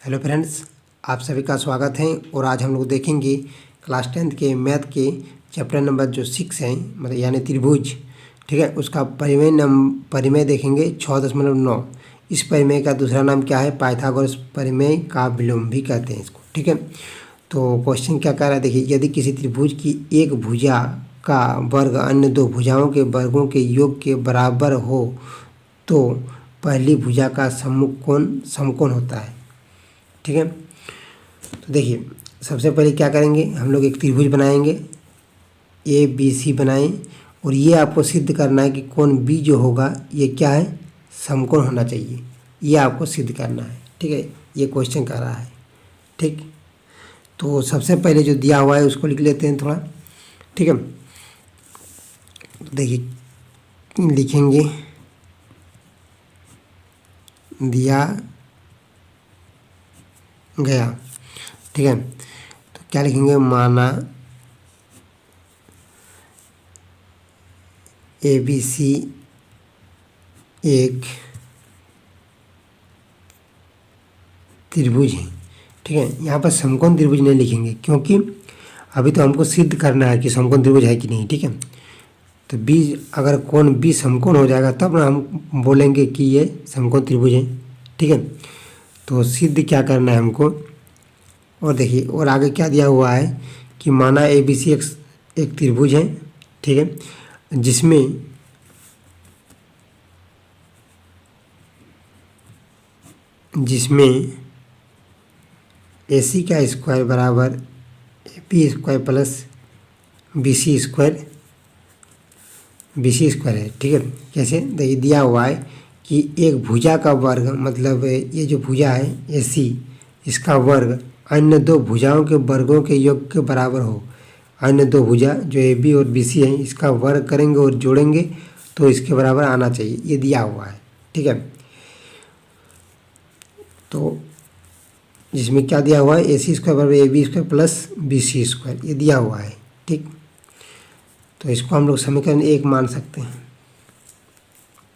Hello friends, आप सभी का स्वागत है। और आज हम लोग देखेंगे क्लास 10th के मैथ के चैप्टर नंबर जो 6 है, मतलब यानी त्रिभुज। ठीक है, उसका परिमेय देखेंगे 6.9। इस परिमेय का दूसरा नाम क्या है? पाइथागोरस परिमेय का विलोम भी कहते हैं इसको। ठीक है, तो क्वेश्चन क्या कह रहा है, देखिए। यदि किसी त्रिभुज की एक भुजा का वर्ग अन्य दो भुजाओं के वर्गों के योग के बराबर हो तो पहली भुजा का सम्मुख कोण समकोण होता है। ठीक है, तो देखिए, सबसे पहले क्या करेंगे, हम लोग एक त्रिभुज बनाएंगे, ए बी सी बनाएं। और ये आपको सिद्ध करना है कि कोण बी जो होगा ये क्या है, समकोण होना चाहिए। ये आपको सिद्ध करना है। ठीक है, ये क्वेश्चन कर रहा है। ठीक, तो सबसे पहले जो दिया हुआ है उसको लिख लेते हैं थोड़ा। ठीक है, तो देखिए लिखेंगे, दिया गया। ठीक है, तो क्या लिखेंगे, माना ए बी सी एक त्रिभुज है। ठीक है, यहाँ पर समकोण त्रिभुज नहीं लिखेंगे क्योंकि अभी तो हमको सिद्ध करना है कि समकोण त्रिभुज है कि नहीं। ठीक है, तो बी, अगर कोण बी समकोण हो जाएगा तब ना हम बोलेंगे कि ये समकोण त्रिभुज है। ठीक है, तो सिद्ध क्या करना है हमको। और देखिए, और आगे क्या दिया हुआ है कि माना ए बी सी एक त्रिभुज है। ठीक है, जिसमें ए सी का स्क्वायर बराबर A P square plus B C square है। ठीक है, कैसे, देखिए दिया हुआ है कि एक भुजा का वर्ग, मतलब ये जो भुजा है ए सी, इसका वर्ग अन्य दो भुजाओं के वर्गों के योग के बराबर हो। अन्य दो भुजा जो ए बी और बी सी हैं, इसका वर्ग करेंगे और जोड़ेंगे तो इसके बराबर आना चाहिए। ये दिया हुआ है। ठीक है, तो जिसमें क्या दिया हुआ है, ए सी स्क्वायर बराबर A B square plus B C square, ये दिया हुआ है। ठीक, तो इसको हम लोग समीकरण 1 मान सकते हैं।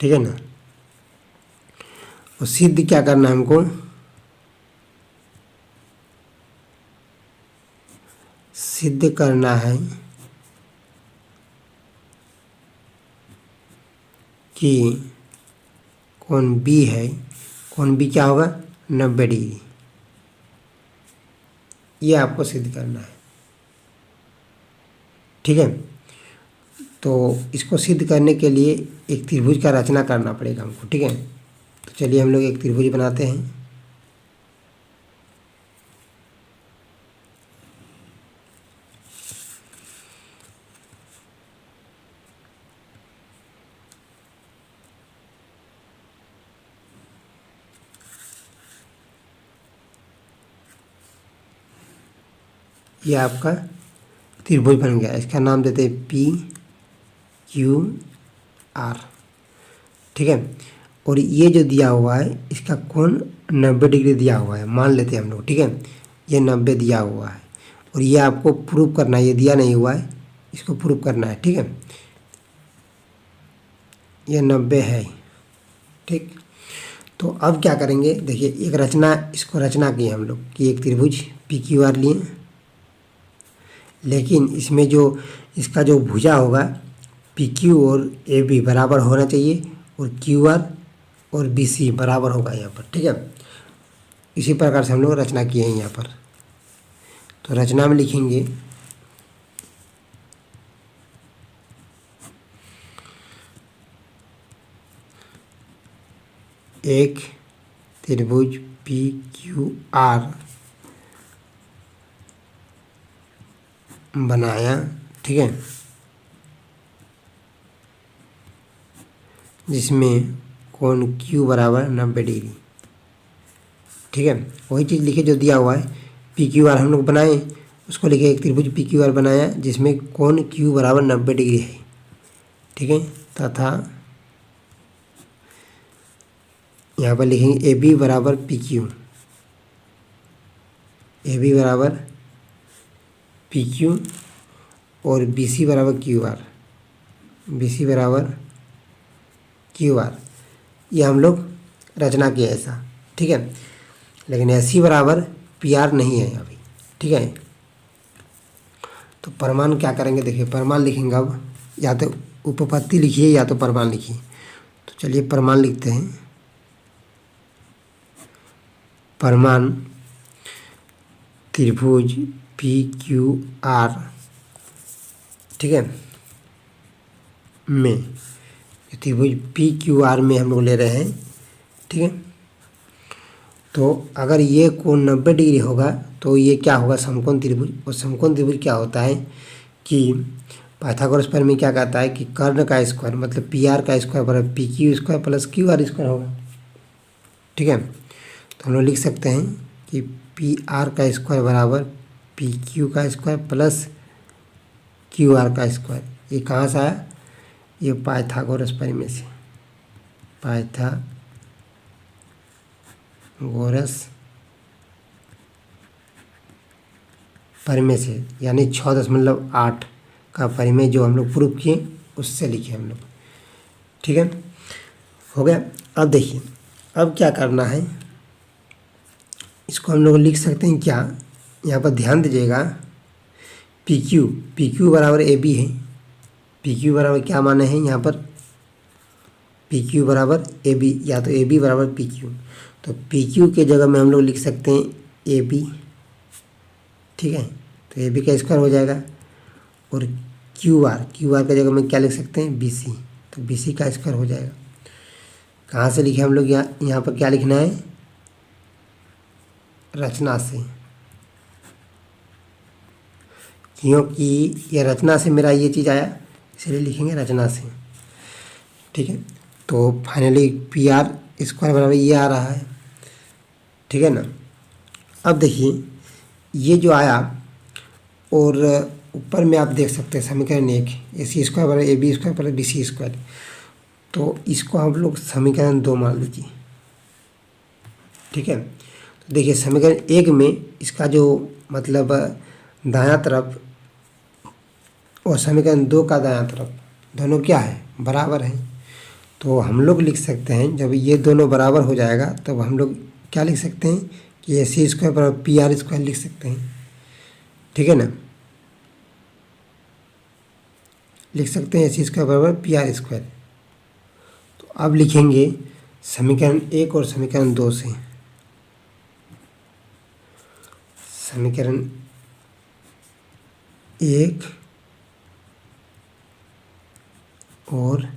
ठीक है ना, और सिद्ध क्या करना है हमको, सिद्ध करना है कि कोण बी है, कोण बी क्या होगा, 90 डिग्री। ये आपको सिद्ध करना है। ठीक है, तो इसको सिद्ध करने के लिए एक त्रिभुज का रचना करना पड़ेगा हमको। ठीक है, तो चलिए हम लोग एक त्रिभुज बनाते हैं। ये आपका त्रिभुज बन गया, इसका नाम देते हैं पी क्यू आर। ठीक है, और ये जो दिया हुआ है इसका कोण 90 डिग्री दिया हुआ है, मान लेते हैं हम लोग। ठीक है, ये 90 दिया हुआ है और ये आपको प्रूव करना है, ये दिया नहीं हुआ है, इसको प्रूव करना है। ठीक है, ये 90 है। ठीक, तो अब क्या करेंगे, देखिए एक रचना, इसको रचना की हम लोग कि एक त्रिभुज पी क्यू आर लिए, लेकिन इसमें जो इसका जो भुजा होगा पी क्यू और ए बी बराबर होना चाहिए और क्यू आर और बी सी बराबर होगा यहाँ पर। ठीक है, इसी प्रकार से हम लोग रचना किए हैं यहाँ पर। तो रचना में लिखेंगे, एक त्रिभुज पी क्यू आर बनाया। ठीक है, जिसमें कोण Q बराबर 90 डिग्री। ठीक है, वही चीज़ लिखे जो दिया हुआ है, पी क्यू आर हम लोग बनाए, उसको लिखे एक त्रिभुज पी क्यू आर बनाया जिसमें कोण Q बराबर 90 डिग्री है। ठीक है, तथा यहाँ पर लिखेंगे ए बी बराबर पी क्यू, ए बी बराबर पी क्यू और बी सी बराबर क्यू आर, बी सी बराबर क्यू आर। ये हम लोग रचना किया ऐसा। ठीक है, लेकिन ए सी बराबर पी आर नहीं है अभी, ठीक है। तो परमान क्या करेंगे, देखिए परमान लिखेंगे अब, या तो उपपत्ति लिखिए या तो परमान लिखिए। तो चलिए परमान लिखते हैं। परमान त्रिभुज पी क्यू आर, ठीक है, में, त्रिभुज पी क्यू आर में हम लोग ले रहे हैं, ठीक है। तो अगर ये कोण 90 डिग्री होगा तो ये क्या होगा, समकोण त्रिभुज। और समकोण त्रिभुज क्या होता है कि पाइथागोरस प्रमेय में क्या कहता है कि कर्ण का स्क्वायर मतलब पी आर का स्क्वायर बराबर P Q square plus Q R square होगा, ठीक है। तो हम लोग लिख सकते हैं कि पी आर का स्क्वायर बराबर पी क्यू का स्क्वायर प्लस क्यू आर का स्क्वायर। ये कहाँ से आया, ये पाइथागोरस प्रमेय से, पाइथागोरस प्रमेय से, यानी 6.8 का प्रमेय जो हम लोग प्रूव किए उससे लिखे हम लोग, ठीक है, हो गया। अब देखिए अब क्या करना है, इसको हम लोग लिख सकते हैं क्या, यहाँ पर ध्यान दीजिएगा, पी क्यू बराबर ए बी है। पी क्यू बराबर क्या माने हैं यहाँ पर, पी क्यू बराबर ए बी, या तो ए बी बराबर पी क्यू। तो पी क्यू के जगह में हम लोग लिख सकते हैं ए बी, ठीक है। तो ए बी का स्क्वायर हो जाएगा, और क्यू आर के जगह में क्या लिख सकते हैं, बी सी। तो बी सी का स्क्वायर हो जाएगा। कहाँ से लिखे हम लोग, यहाँ पर क्या लिखना है, रचना से, क्योंकि यह रचना से मेरा ये चीज़ आया इसलिए लिखेंगे रचना से, ठीक है। तो फाइनली पी आर स्क्वायर बराबर ये आ रहा है, ठीक है ना। अब देखिए ये जो आया, और ऊपर में आप देख सकते हैं समीकरण 1 ए सी स्क्वायर बराबर A B square plus B C square. तो इसको हम लोग समीकरण 2 मान लीजिए, ठीक है। तो देखिए समीकरण 1 में इसका जो मतलब दायां तरफ और समीकरण 2 का दायां तरफ दोनों क्या है, बराबर है। तो हम लोग लिख सकते हैं जब ये दोनों बराबर हो जाएगा तब हम लोग क्या लिख सकते हैं कि ए सी स्क्वायर बराबर पी आर स्क्वायर लिख सकते हैं, ठीक है ना। लिख सकते हैं ए सी स्क्वायर बराबर पी आर स्क्वायर। तो अब लिखेंगे समीकरण 1 और समीकरण 2 से, समीकरण 1 और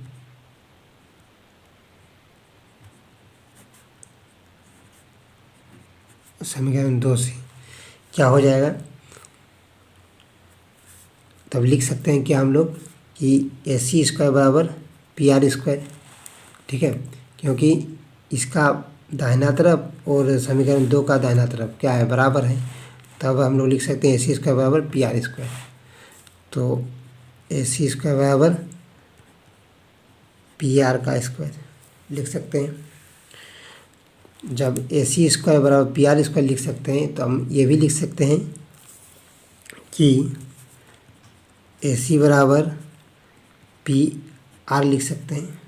समीकरण 2 से क्या हो जाएगा, तब लिख सकते हैं कि हम लोग कि ए सी स्क्वायर बराबर पी आर स्क्वायर, ठीक है, क्योंकि इसका दाहिना तरफ और समीकरण 2 का दाहिना तरफ क्या है, बराबर है। तब हम लोग लिख सकते हैं ए सी स्क्वायर बराबर पी आर स्क्वायर। तो ए सी स्क्वायर बराबर पी आर का स्क्वायर लिख सकते हैं। जब ए सी स्क्वायर बराबर पी आर स्क्वायर लिख सकते हैं तो हम ये भी लिख सकते हैं कि ए सी बराबर पी आर लिख सकते हैं,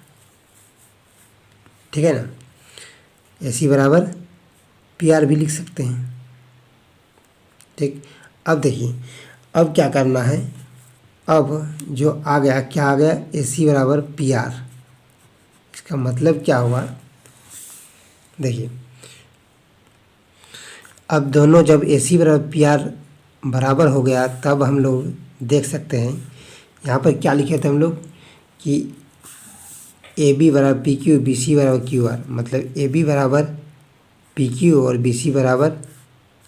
ठीक है ना। ए सी बराबर पी आर भी लिख सकते हैं, ठीक। अब देखिए अब क्या करना है, अब जो आ गया क्या आ गया, ए सी बराबर पी आर। इसका मतलब क्या हुआ, देखिए अब दोनों जब ए सी बराबर पी आर बराबर हो गया तब हम लोग देख सकते हैं यहाँ पर क्या लिखे थे हम लोग कि ए बी बराबर पी क्यू, बी सी बराबर क्यू आर, मतलब ए बी बराबर पी क्यू और बी सी बराबर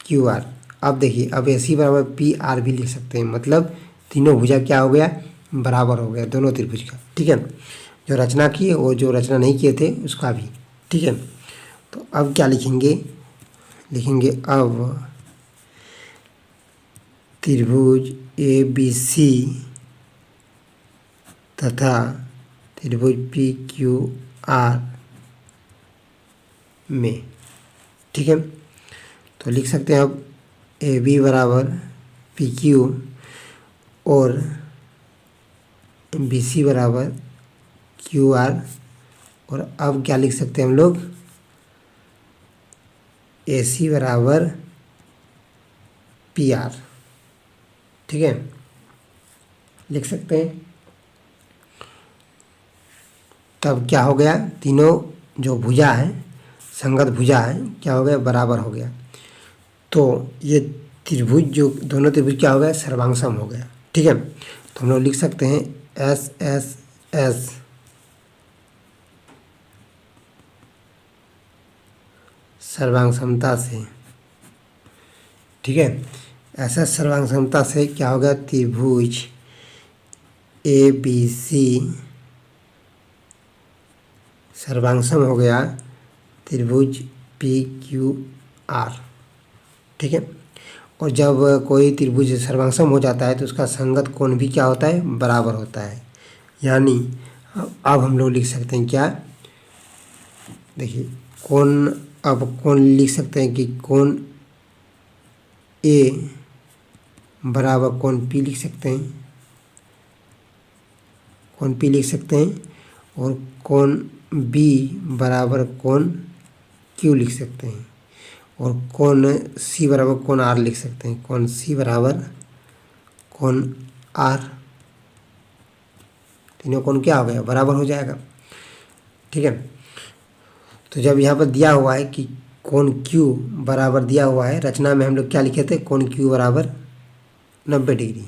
क्यू आर। अब देखिए अब ए सी बराबर पी आर भी लिख सकते हैं, मतलब तीनों भुजा क्या हो गया, बराबर हो गया दोनों त्रिभुज का, ठीक है। जो रचना किए और जो रचना नहीं किए थे उसका भी, ठीक है। तो अब क्या लिखेंगे, लिखेंगे अब त्रिभुज ए बी सी तथा त्रिभुज पी क्यू आर में, ठीक है। तो लिख सकते हैं अब ए बी बराबर पी क्यू और बी सी बराबर क्यू आर। और अब क्या लिख सकते हैं हम लोग, AC बराबर PR, ठीक है, लिख सकते हैं। तब क्या हो गया, तीनों जो भुजा है, संगत भुजा है, क्या हो गया, बराबर हो गया। तो ये त्रिभुज, जो दोनों त्रिभुज क्या हो गया, सर्वांगसम हो गया, ठीक है। तो हम लोग लिख सकते हैं एस एस एस सर्वांग समता से, ठीक है। ऐसा सर्वांग समता से क्या हो गया, त्रिभुज ABC सर्वांगसम हो गया त्रिभुज PQR, ठीक है। और जब कोई त्रिभुज सर्वांगसम हो जाता है तो उसका संगत कोण भी क्या होता है, बराबर होता है। यानी अब हम लोग लिख सकते हैं क्या, देखिए कोण, अब कोण लिख सकते हैं कि कोण A बराबर कोण P लिख सकते हैं, कोण P लिख सकते हैं। और कोण B बराबर कोण Q लिख सकते हैं। और कोण C बराबर कोण R लिख सकते हैं, कोण C बराबर कोण R। तीनों कोण क्या हो गया, बराबर हो जाएगा, ठीक है। तो जब यहाँ पर दिया हुआ है कि कोण Q बराबर दिया हुआ है, रचना में हम लोग क्या लिखे थे, कोण Q बराबर 90 डिग्री,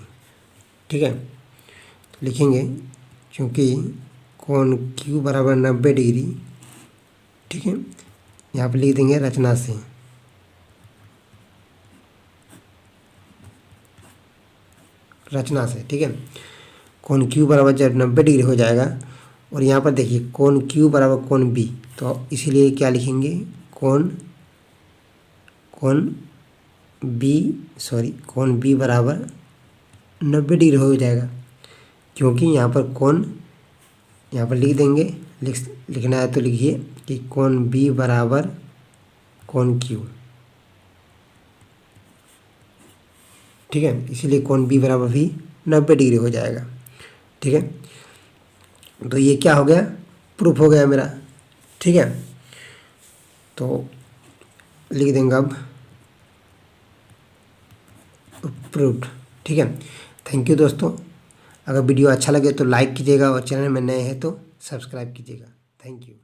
ठीक है। तो लिखेंगे क्योंकि कोण Q बराबर 90 डिग्री, ठीक है, यहाँ पर लिख देंगे रचना से, रचना से, ठीक है। कोण Q बराबर जब 90 डिग्री हो जाएगा, और यहाँ पर देखिए कोण Q बराबर कोण B, तो इसीलिए क्या लिखेंगे, कोण B बराबर 90 डिग्री हो जाएगा, क्योंकि यहाँ पर कोण, यहाँ पर लिख देंगे, लिखना है तो लिखिए कि कोण B बराबर कोण Q, ठीक है। इसीलिए कोण B बराबर भी 90 डिग्री हो जाएगा, ठीक है। तो ये क्या हो गया, प्रूफ हो गया मेरा, ठीक है। तो लिख देंगे अब प्रूफ्ड, ठीक है। थैंक यू दोस्तों। अगर वीडियो अच्छा लगे तो लाइक कीजिएगा और चैनल में नए हैं तो सब्सक्राइब कीजिएगा। Thank you.